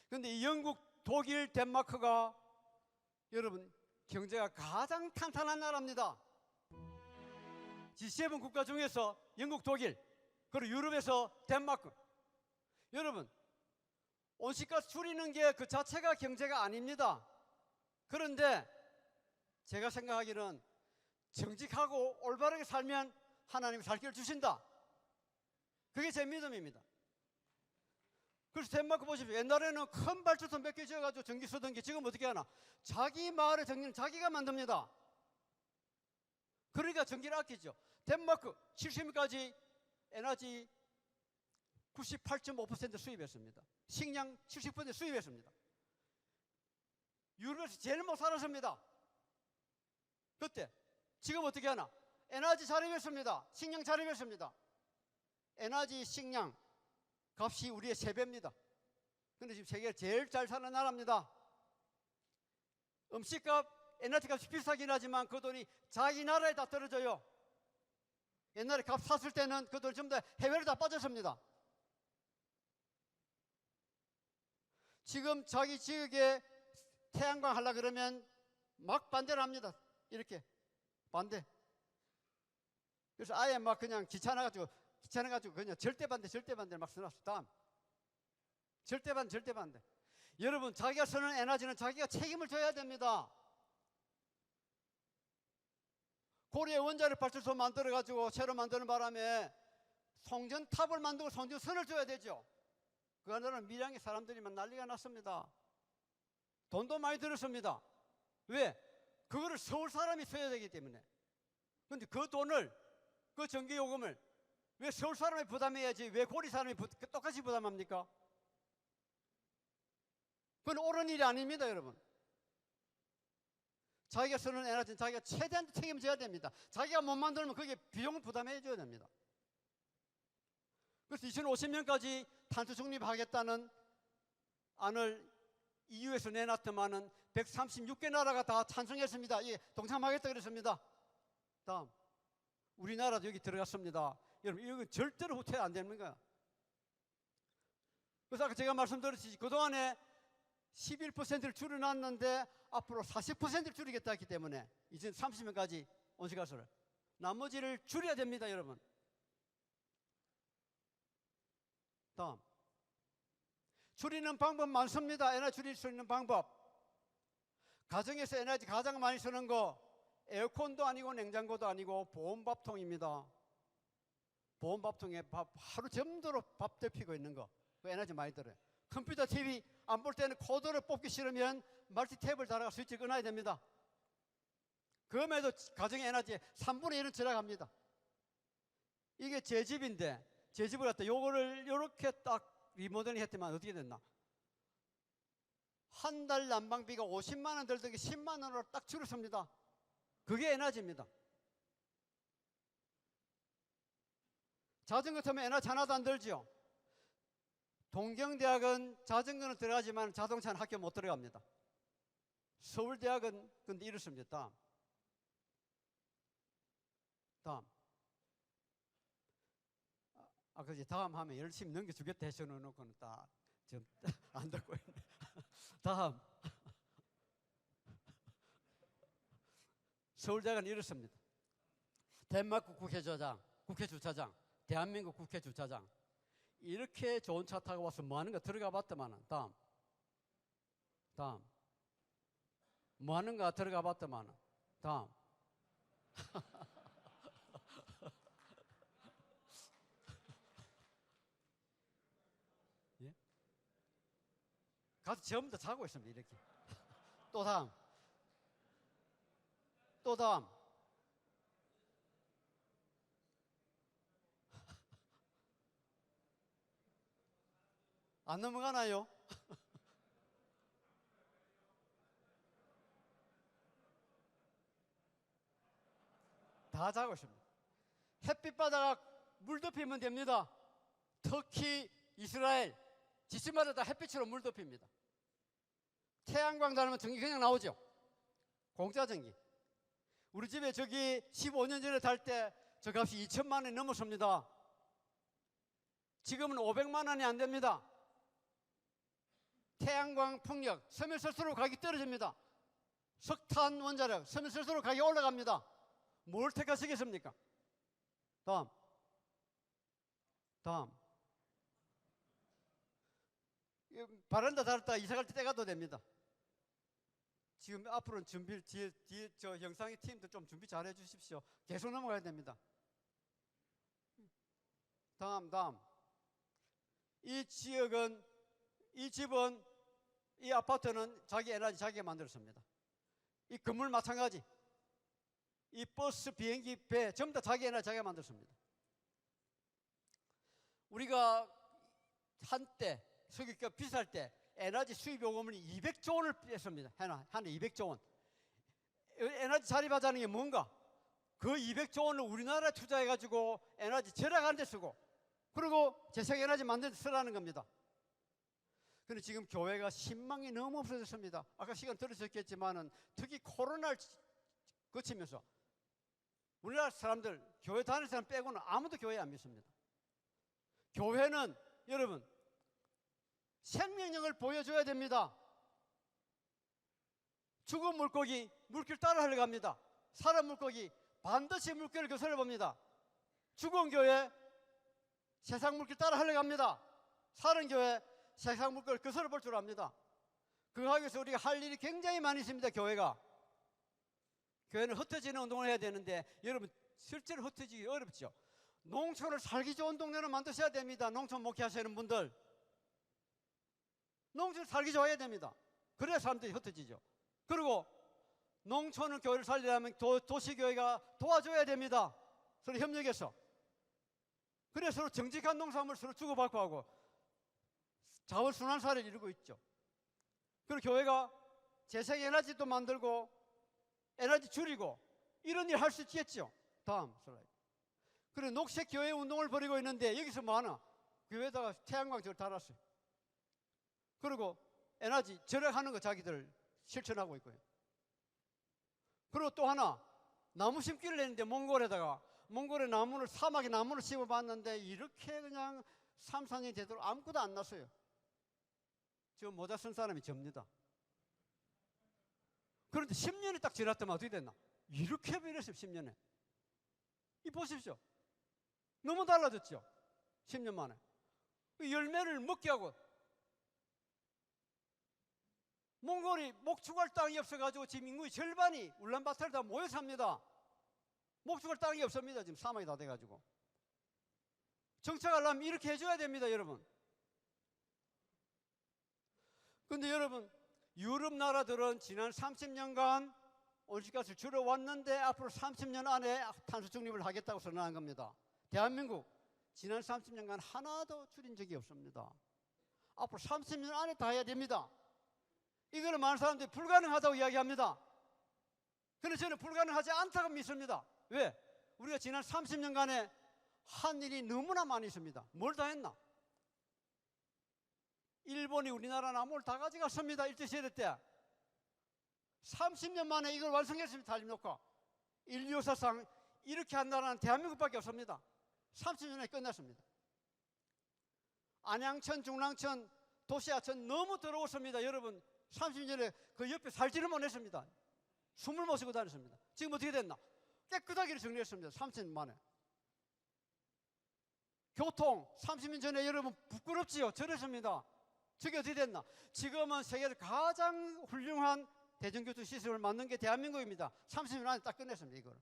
그런데 이 영국, 독일, 덴마크가 여러분 경제가 가장 탄탄한 나라입니다. G7 국가 중에서 영국, 독일, 그리고 유럽에서 덴마크. 여러분 온실가스 줄이는 게 그 자체가 경제가 아닙니다. 그런데 제가 생각하기는 정직하고 올바르게 살면 하나님이 살 길을 주신다. 그게 제 믿음입니다. 그래서 덴마크 보십시오. 옛날에는 큰 발전소 몇 개 지어가지고 전기 쓰던 게 지금 어떻게 하나? 자기 마을의 전기는 자기가 만듭니다. 그러니까 전기를 아끼죠. 덴마크 70년까지 에너지 98.5% 수입했습니다. 식량 70% 수입했습니다. 유럽에서 제일 못 살았습니다. 그때 지금 어떻게 하나? 에너지 자립했습니다. 식량 자립했습니다. 에너지, 식량 값이 우리의 3배입니다. 근데 지금 세계에 제일 잘 사는 나라입니다. 음식값, 에너지값이 비싸긴 하지만 그 돈이 자기 나라에 다 떨어져요. 옛날에 값 샀을 때는 그 돈이 전부 다 해외로 다 빠졌습니다. 지금 자기 지역에 태양광 하려고 그러면 막 반대를 합니다. 이렇게 반대. 그래서 아예 막 그냥 귀찮아가지고 그냥 절대 반대를 막 써놨어. 다음 절대 반대. 여러분 자기가 쓰는 에너지는 자기가 책임을 져야 됩니다. 고리에 원자력 발전소 만들어가지고 새로 만드는 바람에 송전탑을 만들고 송전선을 줘야 되죠. 그 하나는 밀양의 사람들이만 난리가 났습니다. 돈도 많이 들었습니다. 왜? 그거를 서울 사람이 써야 되기 때문에. 그런데 그 돈을, 그 전기요금을 왜 서울 사람이 부담해야지 왜 고리 사람이 똑같이 부담합니까? 그건 옳은 일이 아닙니다, 여러분. 자기가 쓰는 에너지는 자기가 최대한 책임져야 됩니다. 자기가 못 만들면 그게 비용을 부담해 줘야 됩니다. 그래서 2050년까지 탄소 중립하겠다는 안을 EU에서 내놨더만은 136개 나라가 다 찬성했습니다. 예, 동참하겠다 그랬습니다. 다음 우리나라도 여기 들어갔습니다. 여러분 이건 절대로 후퇴 안 되는 거야. 그래서 아까 제가 말씀드렸듯이 그동안에 11%를 줄여놨는데 앞으로 40%를 줄이겠다 했기 때문에 이제 30년까지 온실가스를 나머지를 줄여야 됩니다, 여러분. 다음 줄이는 방법 많습니다. 에너지 줄일 수 있는 방법. 가정에서 에너지 가장 많이 쓰는 거 에어컨도 아니고 냉장고도 아니고 보온밥통입니다. 보온밥통에 밥 하루 점도록 밥 데피고 있는 거. 그 에너지 많이 들어요. 컴퓨터, TV 안 볼 때는 코드를 뽑기 싫으면 멀티탭을 달아가 스위치 끊어야 됩니다. 그럼에도 가정의 에너지의 3분의 1은 절약합니다. 이게 제 집인데 제 집을 갖다 요거를 요렇게 딱 리모델링 했더만 어떻게 됐나? 한 달 난방비가 50만 원 들던 게 10만 원으로 딱 줄었습니다. 그게 에너지입니다. 자전거 타면 에너지 하나도 안 들죠. 동경대학은 자전거는 들어가지만 자동차는 학교 못 들어갑니다. 서울대학은 근데 이렇습니다. 다음. 그지 다음 하면 열심히 넘겨주겠다 해서 놓고는 다 좀 안 듣고 있네. 다음. 서울대학은 이렇습니다. 덴마크 국회 주차장, 대한민국 국회 주차장. 이렇게 좋은 차 타고 와서 뭐 하는 거 들어가 봤더만은 다음. 뭐 하는 거 들어가 봤더만은 다음. 가서 전부 다 자고 있습니다. 이렇게. 또 다음. 또 다음. 안 넘어가나요? 다 자고 있습니다. 햇빛 바다가 물 덮이면 됩니다. 터키, 이스라엘 지침마다 다 햇빛으로 물 덮입니다. 태양광 달면 전기 그냥 나오죠. 공짜 전기. 우리 집에 저기 15년 전에 달 때 저 값이 2천만 원이 넘었습니다. 지금은 500만 원이 안 됩니다. 태양광 풍력 서면 설수록 가격이 떨어집니다. 석탄 원자력 서면 설수록 가격이 올라갑니다. 뭘 택하시겠습니까? 다음. 바란다 달았다가 이사 갈 때 떼가도 됩니다. 지금 앞으로는 준비 뒤에 저 영상의 팀도 좀 준비 잘 해주십시오. 계속 넘어가야 됩니다. 다음. 이 지역은, 이 집은, 이 아파트는 자기 에너지 자기가 만들었습니다. 이 건물 마찬가지. 이 버스, 비행기, 배 전부 다 자기 에너지 자기가 만들었습니다. 우리가 한때 석유값 비쌀 때 에너지 수입 요금을 200조 원을 뺐습니다. 한 해 200조 원. 에너지 자립하자는 게 뭔가? 그 200조 원을 우리나라에 투자해가지고 에너지 절약하는 데 쓰고, 그리고 재생에너지 만드는 데 쓰라는 겁니다. 그런데 지금 교회가 10만이 너무 없어졌습니다. 아까 시간 들으셨겠지만은 특히 코로나를 거치면서 우리나라 사람들, 교회 다니는 사람 빼고는 아무도 교회 안 믿습니다. 교회는 여러분 생명력을 보여줘야 됩니다. 죽은 물고기 물길 따라 흘러갑니다. 살은 물고기 반드시 물길을 거슬러 봅니다. 죽은 교회 세상 물길 따라 흘러갑니다. 살은 교회 세상 물길을 거슬러 볼 줄 압니다. 그거 하기 위해서 우리가 할 일이 굉장히 많이 있습니다. 교회는 흩어지는 운동을 해야 되는데 여러분 실제로 흩어지기 어렵죠. 농촌을 살기 좋은 동네로 만드셔야 됩니다. 농촌 목회하시는 분들, 농촌 살기 좋아야 됩니다. 그래야 사람들이 흩어지죠. 그리고 농촌은 교회를 살리려면 도시교회가 도와줘야 됩니다. 서로 협력해서. 그래서 서로 정직한 농산물 서로 주고받고 하고 자원순환사를 이루고 있죠. 그리고 교회가 재생에너지도 만들고 에너지 줄이고 이런 일 할 수 있겠죠. 다음 슬라이드. 그리고 녹색교회 운동을 벌이고 있는데 여기서 뭐 하나? 교회에다가 태양광 달았어요. 그리고 에너지 절약하는 거 자기들 실천하고 있고요. 그리고 또 하나, 나무 심기를 했는데 몽골에 나무를, 사막에 나무를 심어봤는데 이렇게 그냥 3, 4년이 되도록 아무것도 안 났어요. 지금 모자 쓴 사람이 접니다. 그런데 10년이 딱 지났더만 어떻게 됐나? 이렇게 변했어요. 10년에. 이 보십시오. 너무 달라졌죠. 10년 만에. 열매를 먹게 하고, 몽골이 목축할 땅이 없어가지고 지금 인구의 절반이 울란바토르에 다 모여 삽니다. 목축할 땅이 없습니다. 지금 사막이 다 돼가지고. 정착하려면 이렇게 해줘야 됩니다, 여러분. 근데 여러분, 유럽 나라들은 지난 30년간 온실가스를 줄여왔는데 앞으로 30년 안에 탄소 중립을 하겠다고 선언한 겁니다. 대한민국 지난 30년간 하나도 줄인 적이 없습니다. 앞으로 30년 안에 다 해야 됩니다. 이거는 많은 사람들이 불가능하다고 이야기합니다. 그런데 저는 불가능하지 않다고 믿습니다. 왜? 우리가 지난 30년간에 한 일이 너무나 많이 있습니다. 뭘 다 했나? 일본이 우리나라 나무를 다 가져갔습니다. 일제시대 때. 30년 만에 이걸 완성했습니다. 달림녹화. 인류 역사상 이렇게 한 나라는 대한민국밖에 없습니다. 30년에 끝났습니다. 안양천, 중랑천, 도시하천 너무 더러웠습니다. 여러분 30년에 그 옆에 살지를 못했습니다. 숨을 못 쉬고 다녔습니다. 지금 어떻게 됐나? 깨끗하게 정리했습니다. 30년 만에. 교통 30년 전에 여러분 부끄럽지요? 저랬습니다. 저게 어떻게 됐나? 지금은 세계에서 가장 훌륭한 대중교통 시스템을 만든 게 대한민국입니다. 30년 안에 딱 끝냈습니다. 이걸.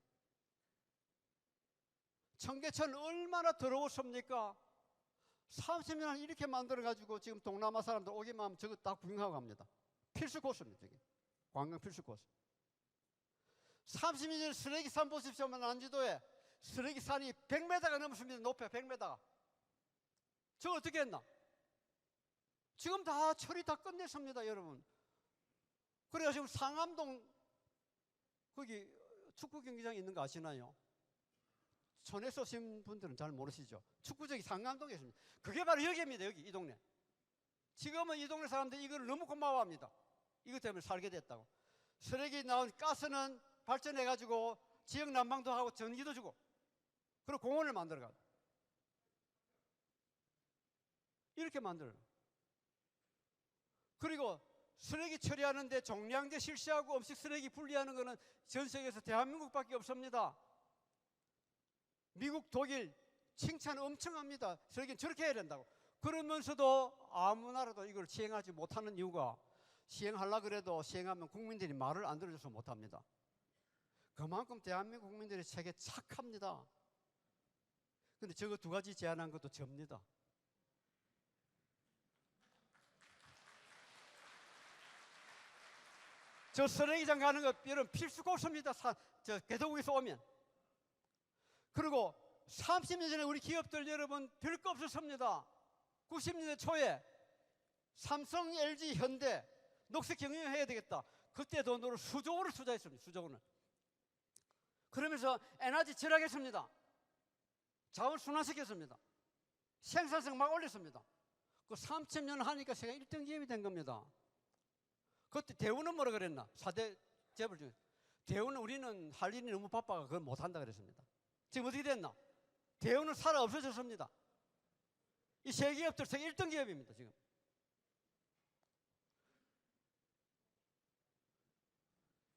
청계천 얼마나 더러웠습니까? 30년 이렇게 만들어가지고 지금 동남아 사람들 오기만 하면 저거 다 구경하고 갑니다. 필수 코스입니다. 저게. 관광 필수 코스. 30년 전에 쓰레기산 보십시오. 난지도에 쓰레기산이 100m가 넘습니다. 높여 100m가. 저거 어떻게 했나? 지금 다 처리 다 끝냈습니다, 여러분. 그래서 지금 상암동 거기 축구 경기장 있는 거 아시나요? 전에서 오신 분들은 잘 모르시죠? 축구장이 상암동에 있습니다. 그게 바로 여기입니다. 여기 이 동네. 지금은 이 동네 사람들이 이걸 너무 고마워합니다. 이것 때문에 살게 됐다고. 쓰레기 나온 가스는 발전해가지고 지역 난방도 하고 전기도 주고 그리고 공원을 만들어가고 이렇게 만들어요. 그리고 쓰레기 처리하는데 종량제 실시하고 음식 쓰레기 분리하는 것은 전 세계에서 대한민국밖에 없습니다. 미국, 독일 칭찬 엄청 합니다. 쓰레기는 저렇게 해야 된다고. 그러면서도 아무 나라도 이걸 시행하지 못하는 이유가 시행하려고 그래도 시행하면 국민들이 말을 안 들어줘서 못합니다. 그만큼 대한민국 국민들이 되게 착합니다. 근데 저거 두 가지 제안한 것도 접니다. 저 쓰레기장 가는 거 여러분 필수 코스입니다. 저 개도국에서 오면. 그리고 30년 전에 우리 기업들 여러분 별거 없었습니다. 90년대 초에 삼성, LG, 현대 녹색 경영을 해야 되겠다. 그때 돈으로 수조 원을 투자했습니다. 수조 원을. 그러면서 에너지 절약했습니다. 자원 순환시켰습니다. 생산성 막 올렸습니다. 그 30년 하니까 제가 1등 기업이 된 겁니다. 그때 대우는 뭐라 그랬나? 4대 재벌 중에 대우는 우리는 할 일이 너무 바빠가 그걸 못한다 그랬습니다. 지금 어떻게 됐나? 대우는 살아 없어졌습니다. 이 세 기업들 세계 1등 기업입니다. 지금.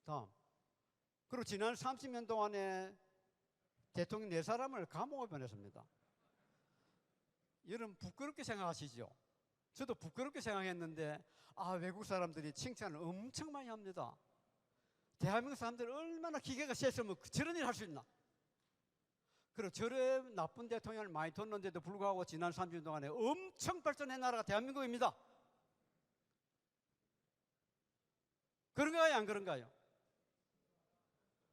다음. 그리고 지난 30년 동안에 대통령 4사람을 감옥에 보냈습니다. 여러분 부끄럽게 생각하시죠? 저도 부끄럽게 생각했는데 외국 사람들이 칭찬을 엄청 많이 합니다. 대한민국 사람들이 얼마나 기계가 셌으면 저런 일 할 수 있나? 그리고 저런 나쁜 대통령을 많이 뒀는데도 불구하고 지난 30년 동안에 엄청 발전한 나라가 대한민국입니다. 그런가요? 안 그런가요?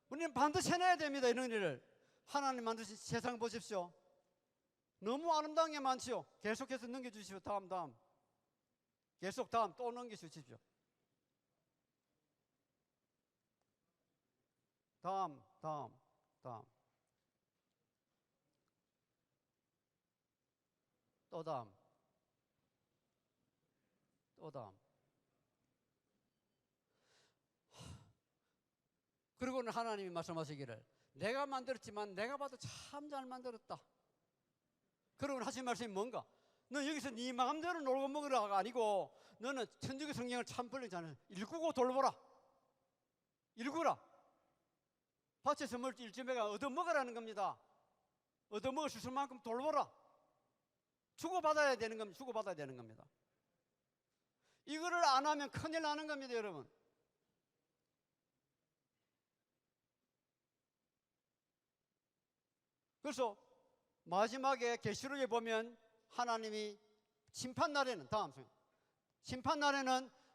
우리는 반드시 해내야 됩니다. 이런 일을. 하나님 만드신 세상 보십시오. 너무 아름다운 게 많지요. 계속해서 넘겨주십시오. 다음. 계속 다음 또 넘겨주십시오. 다음. 또 다음. 그리고는 하나님이 말씀하시기를 내가 만들었지만 내가 봐도 참 잘 만들었다. 그러고는 하신 말씀이 뭔가? 너 여기서 네 마음대로 놀고 먹으라가 아니고 너는 천주교 성경을 참 벌리잖아요. 읽고 돌보라. 읽으라. 밭에서 멀지 일점에가 얻어먹으라는 겁니다. 얻어먹을 수 있을 만큼 돌보라. 주고받아야 되는 겁니다. 이거를 안 하면 큰일 나는 겁니다, 여러분. 그래서 마지막에 계시록에 보면 하나님이 심판날에는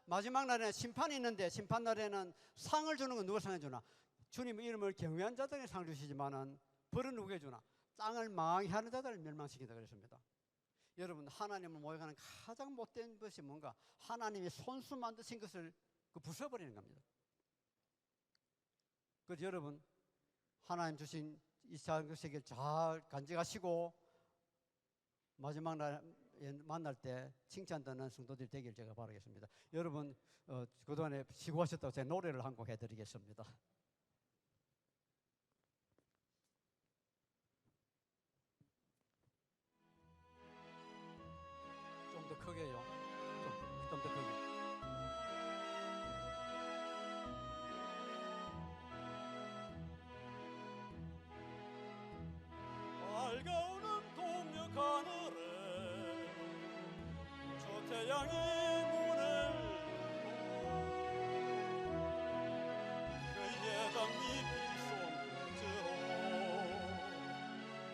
마지막 날에는 심판이 있는데 심판날에는 상을 주는 건 누가 상을 주나? 주님 이름을 경외한 자들에게 상을 주시지만은 벌은 누구에게 주나? 땅을 망하는 자들을 멸망시킨다 그랬습니다. 여러분 하나님을 모욕하는 가장 못된 것이 뭔가? 하나님이 손수 만드신 것을 부숴버리는 겁니다. 그래서 여러분 하나님 주신 이 작은 세계를 잘 간직하시고 마지막 날 만날 때 칭찬 듣는 성도들이 되길 제가 바라겠습니다. 여러분 그동안에 수고하셨다고 제가 노래를 한 곡 해드리겠습니다. 좀 더 크게요. 좀 더 크게. 밝아오는 동력 하늘에 저 태양의 문을 그의 장미빛 손끝으로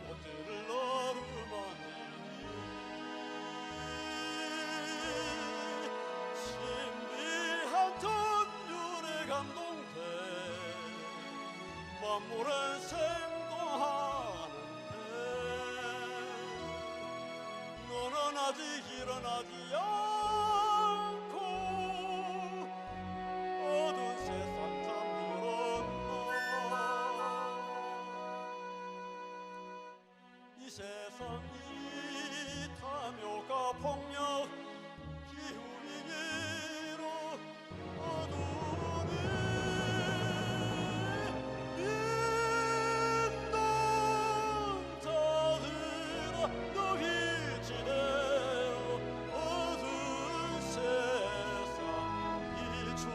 꽃들을 나르마니 일어나지 않고 어두운 세상 잠들었나. 이 세상 이 탐욕과 폭력 기후위기로 어둠이 인동자들아 너희 지대로 어두운 세상이 주라.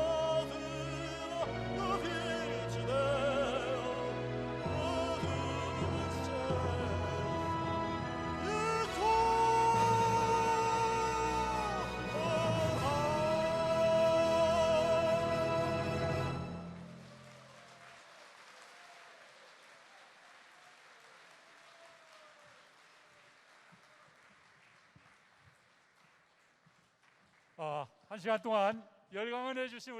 인동자들아 너희 지대로 어두운 한 시간 동안 열광을 해주신 우리